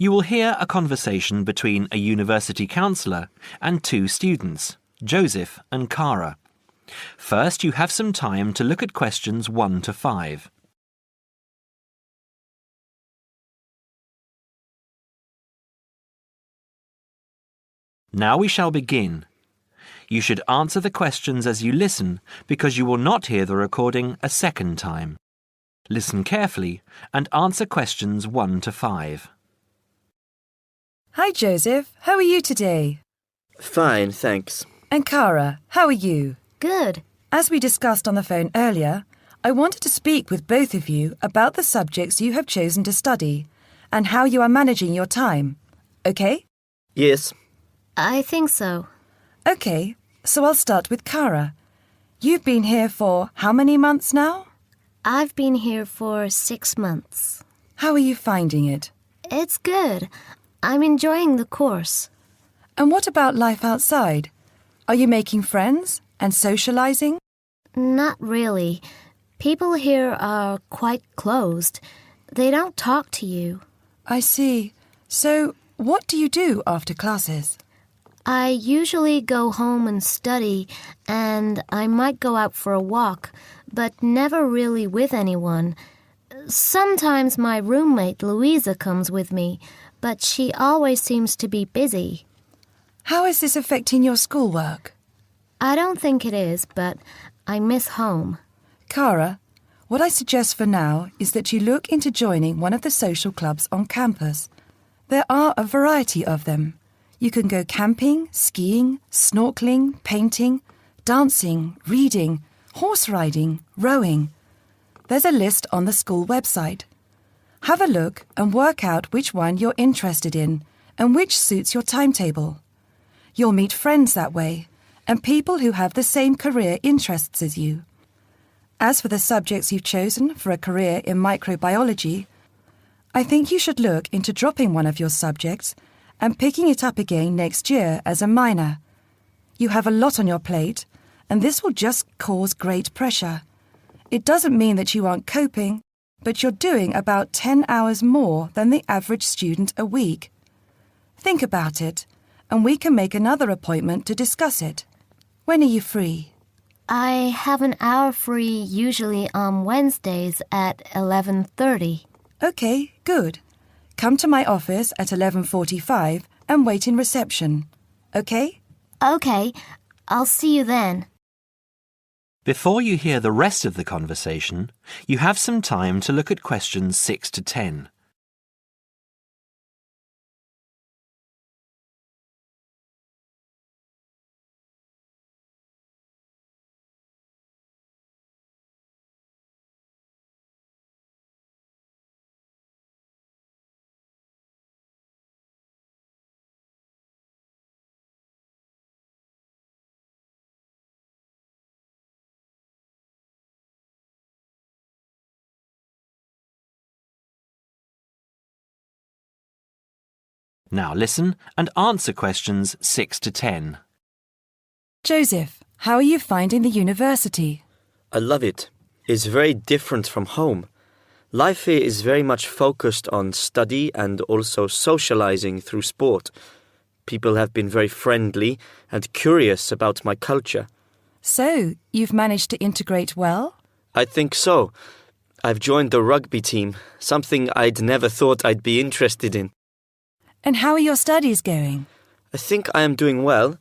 You will hear a conversation between a university counsellor and two students, Joseph and Cara. First, you have some time to look at questions 1 to 5. Now we shall begin. You should answer the questions as you listen because you will not hear the recording a second time. Listen carefully and answer questions 1 to 5. Hi Joseph, how are you today? Fine, thanks. And Cara, how are you? Good. As we discussed on the phone earlier, I wanted to speak with both of you about the subjects you have chosen to study and how you are managing your time. Okay? Yes. I think so. Okay, so I'll start with Cara. You've been here for how many months now? I've been here for 6 months. How are you finding it? It's good. I'm enjoying the course. And what about life outside? Are you making friends and socializing? Not really. People here are quite closed. They don't talk to you. I see. So, what do you do after classes? I usually go home and study, and I might go out for a walk, but never really with anyone. Sometimes my roommate Louisa comes with me, but she always seems to be busy. How is this affecting your schoolwork? I don't think it is, but I miss home. Cara, what I suggest for now is that you look into joining one of the social clubs on campus. There are a variety of them. You can go camping, skiing, snorkeling, painting, dancing, reading, horse riding, rowing. There's a list on the school website. Have a look and work out which one you're interested in and which suits your timetable. You'll meet friends that way and people who have the same career interests as you. As for the subjects you've chosen for a career in microbiology, I think you should look into dropping one of your subjects and picking it up again next year as a minor. You have a lot on your plate, and this will just cause great pressure. It doesn't mean that you aren't coping, but you're doing about 10 hours more than the average student a week. Think about it, and we can make another appointment to discuss it. When are you free? I have an hour free usually on Wednesdays at 11:30. Okay, good. Come to my office at 11:45 and wait in reception. Okay? Okay, I'll see you then. Before you hear the rest of the conversation, you have some time to look at questions 6 to 10. Now listen and answer questions 6 to 10. Joseph, how are you finding the university? I love it. It's very different from home. Life here is very much focused on study and also socializing through sport. People have been very friendly and curious about my culture. So, you've managed to integrate well? I think so. I've joined the rugby team, something I'd never thought I'd be interested in. And how are your studies going? I think I am doing well.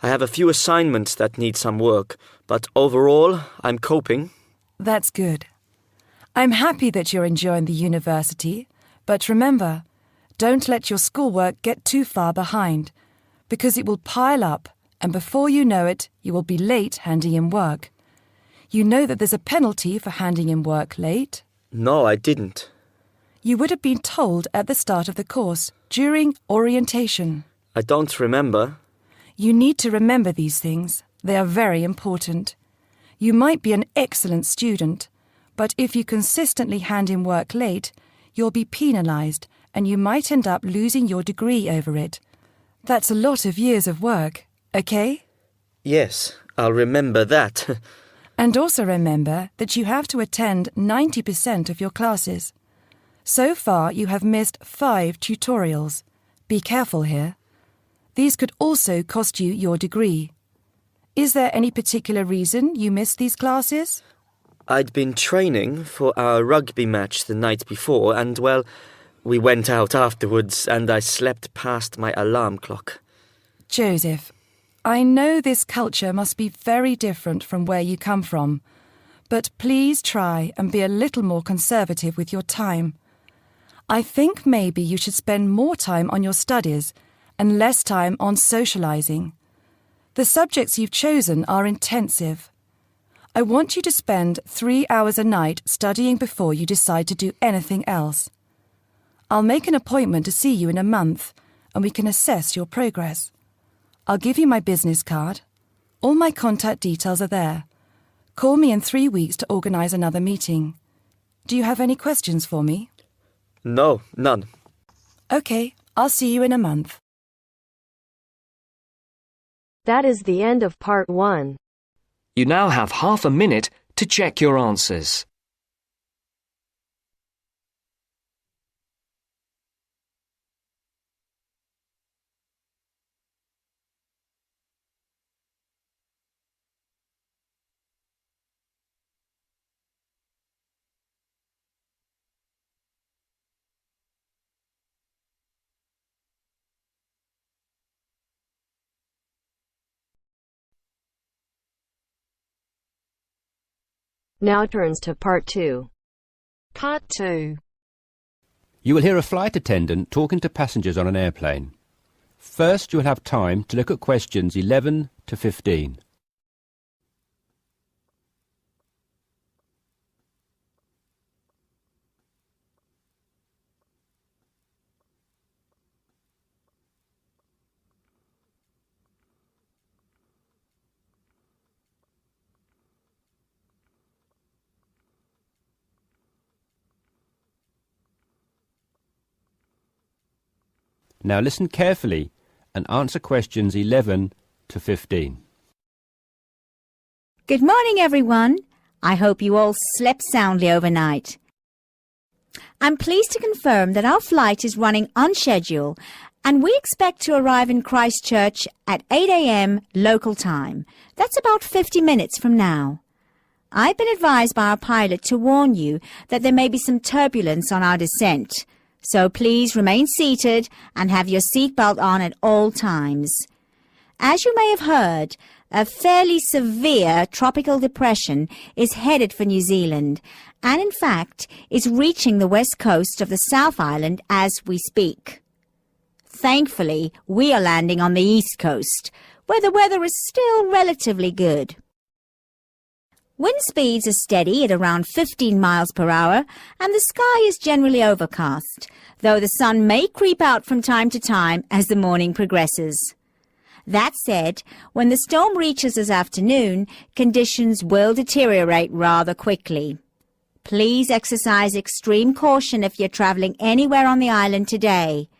I have a few assignments that need some work, but overall, I'm coping. That's good. I'm happy that you're enjoying the university, but remember, don't let your schoolwork get too far behind, because it will pile up, and before you know it, you will be late handing in work. You know that there's a penalty for handing in work late? No, I didn't. You would have been told at the start of the course, during orientation. I don't remember. You need to remember these things. They are very important. You might be an excellent student, but if you consistently hand in work late, you'll be penalised and you might end up losing your degree over it. That's a lot of years of work, okay? Yes, I'll remember that. And also remember that you have to attend 90% of your classes. So far, you have missed 5 tutorials. Be careful here. These could also cost you your degree. Is there any particular reason you missed these classes? I'd been training for our rugby match the night before and, well, we went out afterwards and I slept past my alarm clock. Joseph, I know this culture must be very different from where you come from, but please try and be a little more conservative with your time. I think maybe you should spend more time on your studies and less time on socializing. The subjects you've chosen are intensive. I want you to spend 3 hours a night studying before you decide to do anything else. I'll make an appointment to see you in a month and we can assess your progress. I'll give you my business card. All my contact details are there. Call me in 3 weeks to organise another meeting. Do you have any questions for me? No, none. OK, I'll see you in a month. That is the end of part 1. You now have half a minute to check your answers. Now turns to part 2. Part 2. You will hear a flight attendant talking to passengers on an airplane. First, you will have time to look at questions 11 to 15. Now listen carefully and answer questions 11 to 15. Good morning, everyone. I hope you all slept soundly overnight. I'm pleased to confirm that our flight is running on schedule and we expect to arrive in Christchurch at 8 a.m. local time. That's about 50 minutes from now. I've been advised by our pilot to warn you that there may be some turbulence on our descent. So please remain seated and have your seatbelt on at all times. As you may have heard, a fairly severe tropical depression is headed for New Zealand and in fact is reaching the west coast of the South Island as we speak. Thankfully, we are landing on the east coast, where the weather is still relatively good. Wind speeds are steady at around 15 miles per hour and the sky is generally overcast, though the sun may creep out from time to time as the morning progresses. That said, when the storm reaches this afternoon, conditions will deteriorate rather quickly. Please exercise extreme caution if you're travelling anywhere on the island today.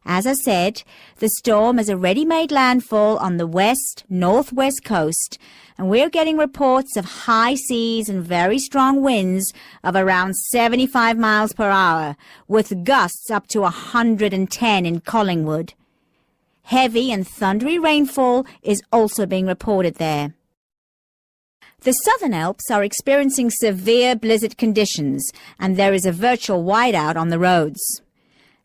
As I said, the storm has already made landfall on the west-northwest coast, and we're getting reports of high seas and very strong winds of around 75 miles per hour, with gusts up to 110 in Collingwood. Heavy and thundery rainfall is also being reported there. The Southern Alps are experiencing severe blizzard conditions, and there is a virtual whiteout on the roads.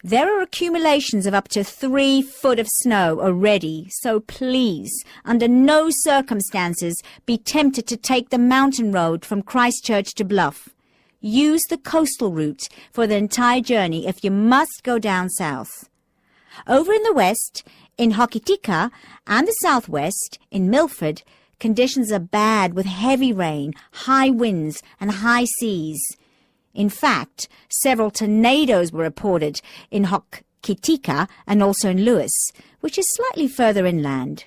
There are accumulations of up to 3 foot of snow already, so please, under no circumstances, be tempted to take the mountain road from Christchurch to Bluff. Use the coastal route for the entire journey if you must go down south. Over in the west, in Hokitika, and the southwest, in Milford, conditions are bad with heavy rain, high winds, and high seas. In fact, several tornadoes were reported in Hokitika and also in Lewis, which is slightly further inland.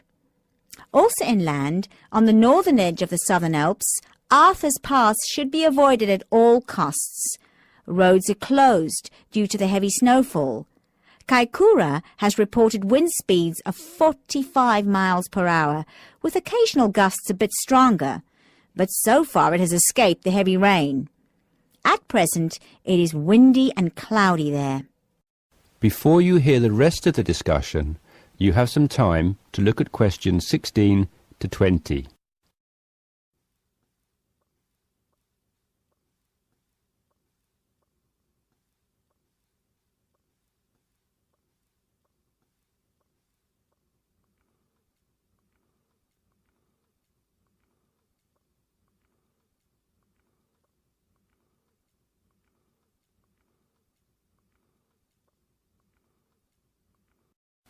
Also inland, on the northern edge of the Southern Alps, Arthur's Pass should be avoided at all costs. Roads are closed due to the heavy snowfall. Kaikoura has reported wind speeds of 45 miles per hour, with occasional gusts a bit stronger, but so far it has escaped the heavy rain. At present, it is windy and cloudy there. Before you hear the rest of the discussion, you have some time to look at questions 16 to 20.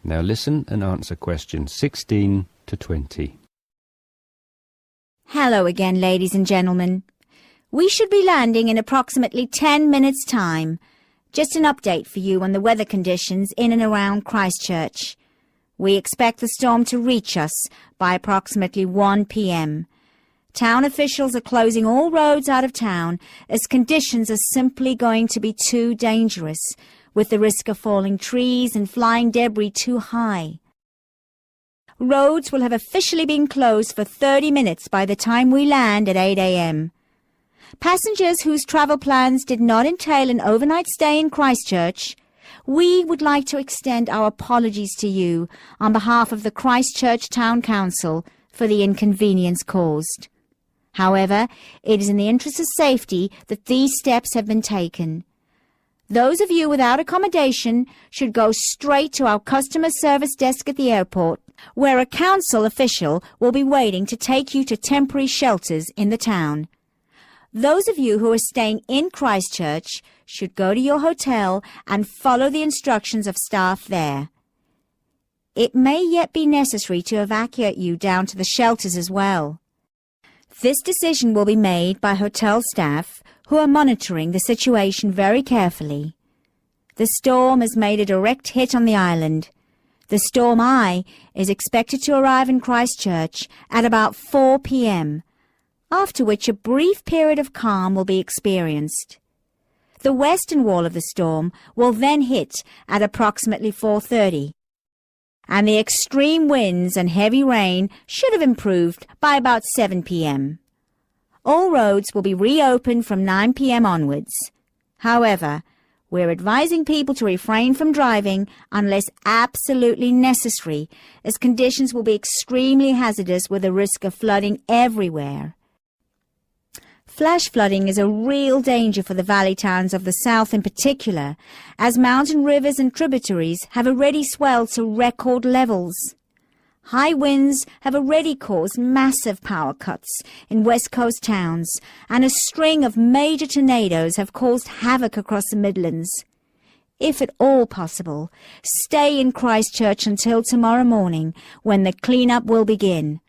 Now listen and answer questions 16 to 20. Hello again, ladies and gentlemen. We should be landing in approximately 10 minutes' time. Just an update for you on the weather conditions in and around Christchurch. We expect the storm to reach us by approximately 1 p.m. Town officials are closing all roads out of town as conditions are simply going to be too dangerous, with the risk of falling trees and flying debris too high. Roads will have officially been closed for 30 minutes by the time we land at 8 a.m. Passengers whose travel plans did not entail an overnight stay in Christchurch, we would like to extend our apologies to you on behalf of the Christchurch Town Council for the inconvenience caused. However, it is in the interest of safety that these steps have been taken. Those of you without accommodation should go straight to our customer service desk at the airport, where a council official will be waiting to take you to temporary shelters in the town. Those of you who are staying in Christchurch should go to your hotel and follow the instructions of staff there. It may yet be necessary to evacuate you down to the shelters as well. This decision will be made by hotel staff who are monitoring the situation very carefully. The storm has made a direct hit on the island. The storm eye is expected to arrive in Christchurch at about 4 p.m., after which a brief period of calm will be experienced. The western wall of the storm will then hit at approximately 4:30, and the extreme winds and heavy rain should have improved by about 7 p.m. All roads will be reopened from 9 p.m. onwards. However, we're advising people to refrain from driving unless absolutely necessary, as conditions will be extremely hazardous with a risk of flooding everywhere. Flash flooding is a real danger for the valley towns of the south in particular, as mountain rivers and tributaries have already swelled to record levels. High winds have already caused massive power cuts in West Coast towns, and a string of major tornadoes have caused havoc across the Midlands. If at all possible, stay in Christchurch until tomorrow morning, when the clean-up will begin.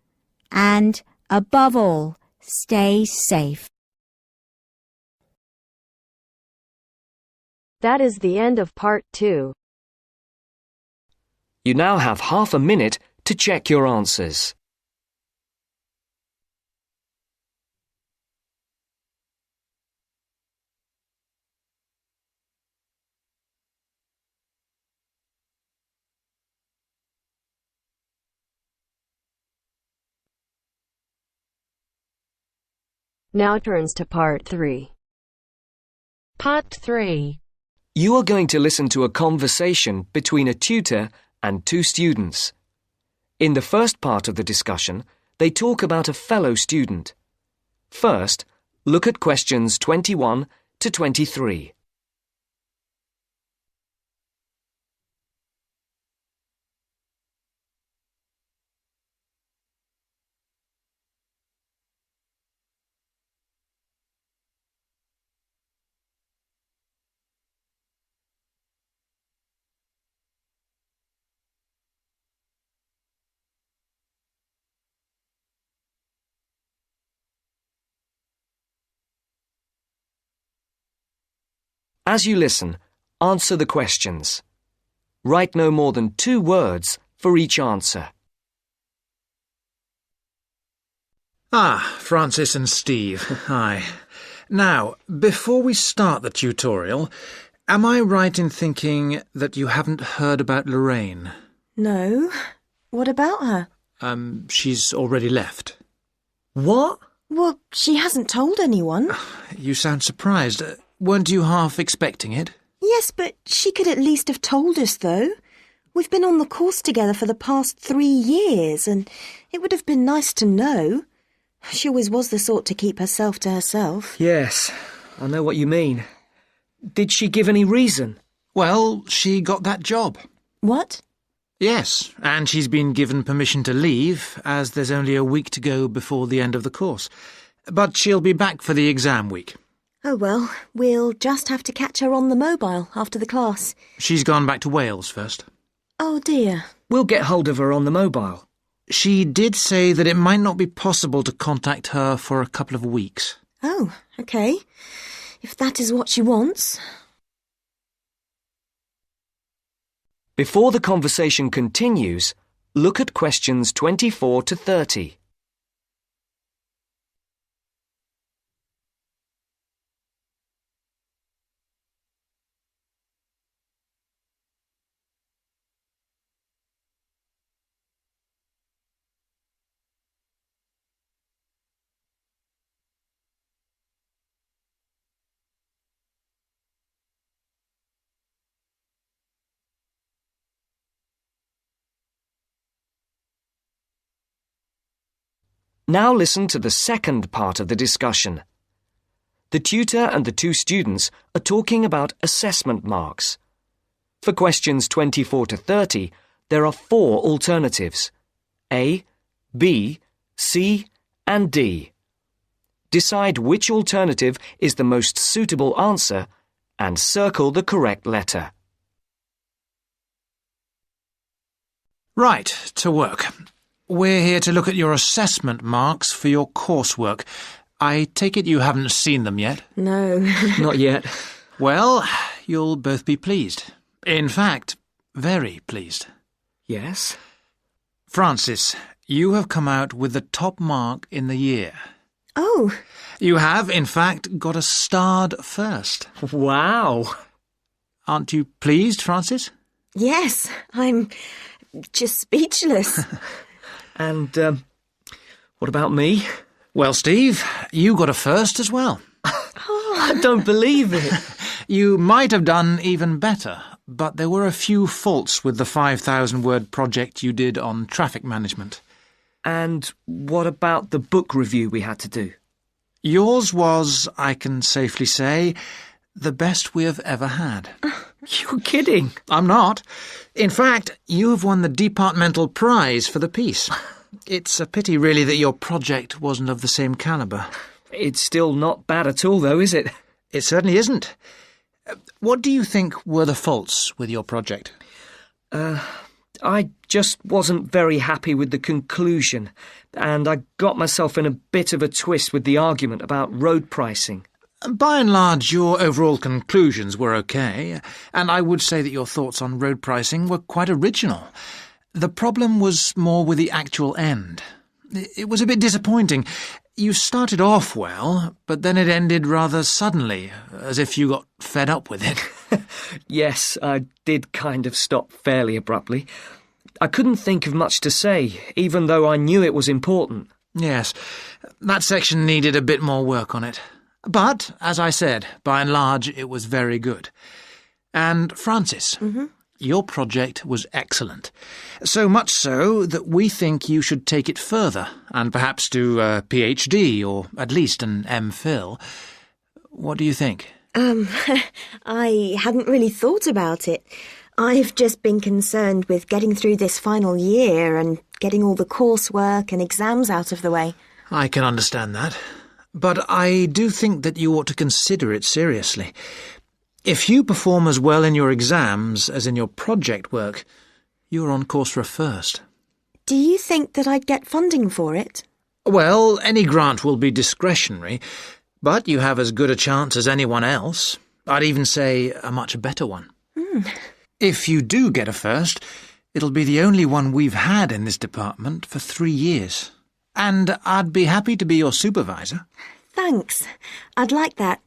And, above all, stay safe. That is the end of part 2. You now have half a minute to check your answers. Now turns to part 3. Part 3. You are going to listen to a conversation between a tutor and two students. In the first part of the discussion, they talk about a fellow student. First, look at questions 21 to 23. As you listen, answer the questions. Write no more than 2 words for each answer. Francis and Steve, hi. Now, before we start the tutorial, am I right in thinking that you haven't heard about Lorraine? No. What about her? She's already left. What? Well, she hasn't told anyone. You sound surprised. Weren't you half expecting it? Yes, but she could at least have told us, though. We've been on the course together for the past 3 years, and it would have been nice to know. She always was the sort to keep herself to herself. Yes, I know what you mean. Did she give any reason? Well, she got that job. What? Yes, and she's been given permission to leave, as there's only a week to go before the end of the course. But she'll be back for the exam week. Oh well, we'll just have to catch her on the mobile after the class. She's gone back to Wales first. Oh dear. We'll get hold of her on the mobile. She did say that it might not be possible to contact her for a couple of weeks. Oh, OK. If that is what she wants. Before the conversation continues, look at questions 24 to 30. Now listen to the second part of the discussion. The tutor and the two students are talking about assessment marks. For questions 24 to 30, there are 4 alternatives: A, B, C, and D. Decide which alternative is the most suitable answer and circle the correct letter. Right, to work. We're here to look at your assessment marks for your coursework. I take it you haven't seen them yet? No. Not yet. Well, you'll both be pleased. In fact, very pleased. Yes? Francis, you have come out with the top mark in the year. Oh. You have, in fact, got a starred first. Wow! Aren't you pleased, Francis? Yes, I'm just speechless. And, what about me? Well, Steve, you got a first as well. I don't believe it. You might have done even better, but there were a few faults with the 5,000-word project you did on traffic management. And what about the book review we had to do? Yours was, I can safely say, the best we have ever had. You're kidding. I'm not. In fact, you have won the departmental prize for the piece. It's a pity, really, that your project wasn't of the same calibre. It's still not bad at all, though, is it? It certainly isn't. What do you think were the faults with your project? I just wasn't very happy with the conclusion, and I got myself in a bit of a twist with the argument about road pricing. By and large, your overall conclusions were okay, and I would say that your thoughts on road pricing were quite original. The problem was more with the actual end. It was a bit disappointing. You started off well, but then it ended rather suddenly, as if you got fed up with it. Yes, I did kind of stop fairly abruptly. I couldn't think of much to say, even though I knew it was important. Yes, that section needed a bit more work on it. But, as I said, by and large, it was very good. And, Francis, your project was excellent. So much so that we think you should take it further, and perhaps do a PhD, or at least an MPhil. What do you think? I hadn't really thought about it. I've just been concerned with getting through this final year and getting all the coursework and exams out of the way. I can understand that. But I do think that you ought to consider it seriously. If you perform as well in your exams as in your project work, you're on course for a first. Do you think that I'd get funding for it? Well, any grant will be discretionary, but you have as good a chance as anyone else. I'd even say a much better one. If you do get a first, it'll be the only one we've had in this department for 3 years. And I'd be happy to be your supervisor. Thanks. I'd like that.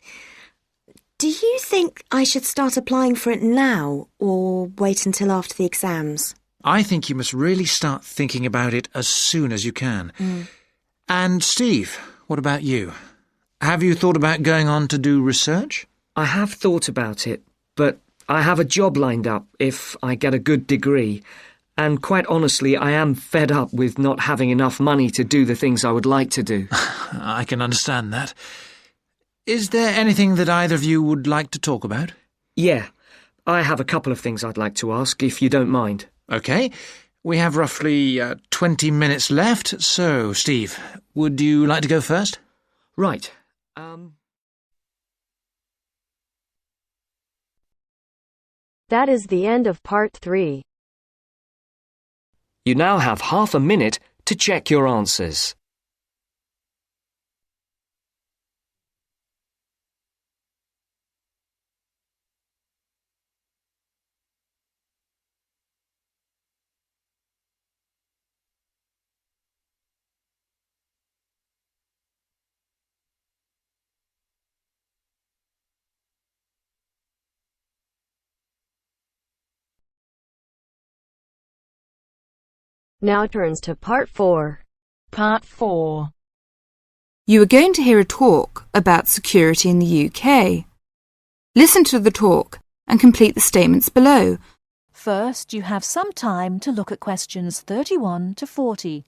Do you think I should start applying for it now, or wait until after the exams? I think you must really start thinking about it as soon as you can. And Steve, What about you? Have you thought about going on to do research? I have thought about it, but I have a job lined up if I get a good degree. And quite honestly, I am fed up with not having enough money to do the things I would like to do. I can understand that. Is there anything that either of you would like to talk about? Yeah, I have a couple of things I'd like to ask, if you don't mind. OK. We have roughly 20 minutes left. So, Steve, would you like to go first? Right. That is the end of part 3. You now have half a minute to check your answers. Now turns to part 4. Part 4. You are going to hear a talk about security in the UK. Listen to the talk and complete the statements below. First, you have some time to look at questions 31 to 40.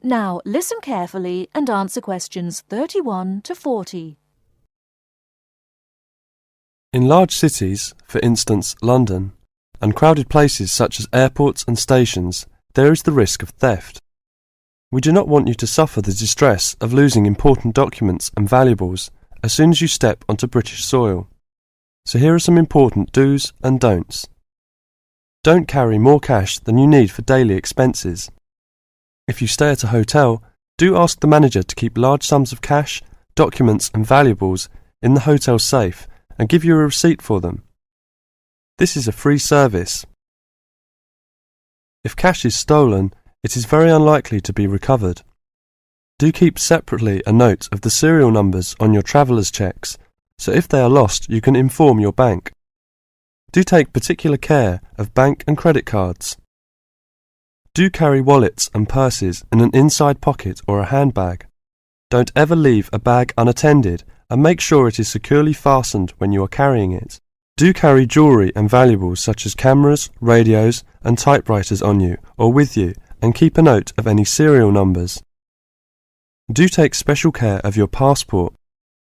Now, listen carefully and answer questions 31 to 40. In large cities, for instance London, and crowded places such as airports and stations, there is the risk of theft. We do not want you to suffer the distress of losing important documents and valuables as soon as you step onto British soil. So here are some important do's and don'ts. Don't carry more cash than you need for daily expenses. If you stay at a hotel, do ask the manager to keep large sums of cash, documents and valuables in the hotel safe and give you a receipt for them. This is a free service. If cash is stolen, it is very unlikely to be recovered. Do keep separately a note of the serial numbers on your traveller's checks, so if they are lost you can inform your bank. Do take particular care of bank and credit cards. Do carry wallets and purses in an inside pocket or a handbag. Don't ever leave a bag unattended and make sure it is securely fastened when you are carrying it. Do carry jewellery and valuables such as cameras, radios and typewriters on you or with you and keep a note of any serial numbers. Do take special care of your passport,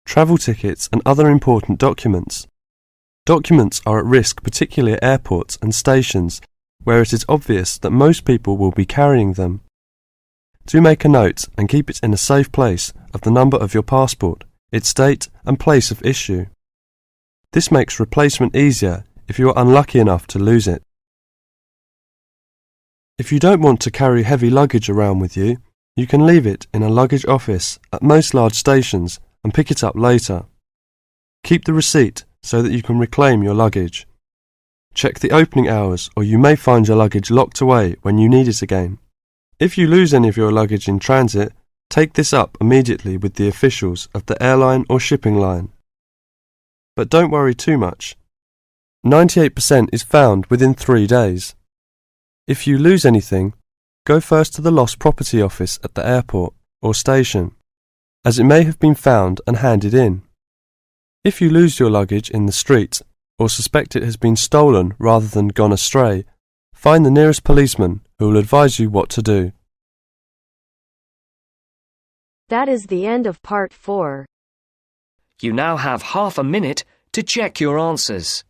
travel tickets and other important documents. Documents are at risk particularly at airports and stations where it is obvious that most people will be carrying them. Do make a note and keep it in a safe place of the number of your passport, its date and place of issue. This makes replacement easier if you are unlucky enough to lose it. If you don't want to carry heavy luggage around with you, you can leave it in a luggage office at most large stations and pick it up later. Keep the receipt so that you can reclaim your luggage. Check the opening hours or you may find your luggage locked away when you need it again. If you lose any of your luggage in transit, take this up immediately with the officials of the airline or shipping line. But don't worry too much. 98% is found within 3 days. If you lose anything, go first to the lost property office at the airport or station, as it may have been found and handed in. If you lose your luggage in the street, or suspect it has been stolen rather than gone astray, find the nearest policeman who will advise you what to do. That is the end of part 4. You now have half a minute to check your answers.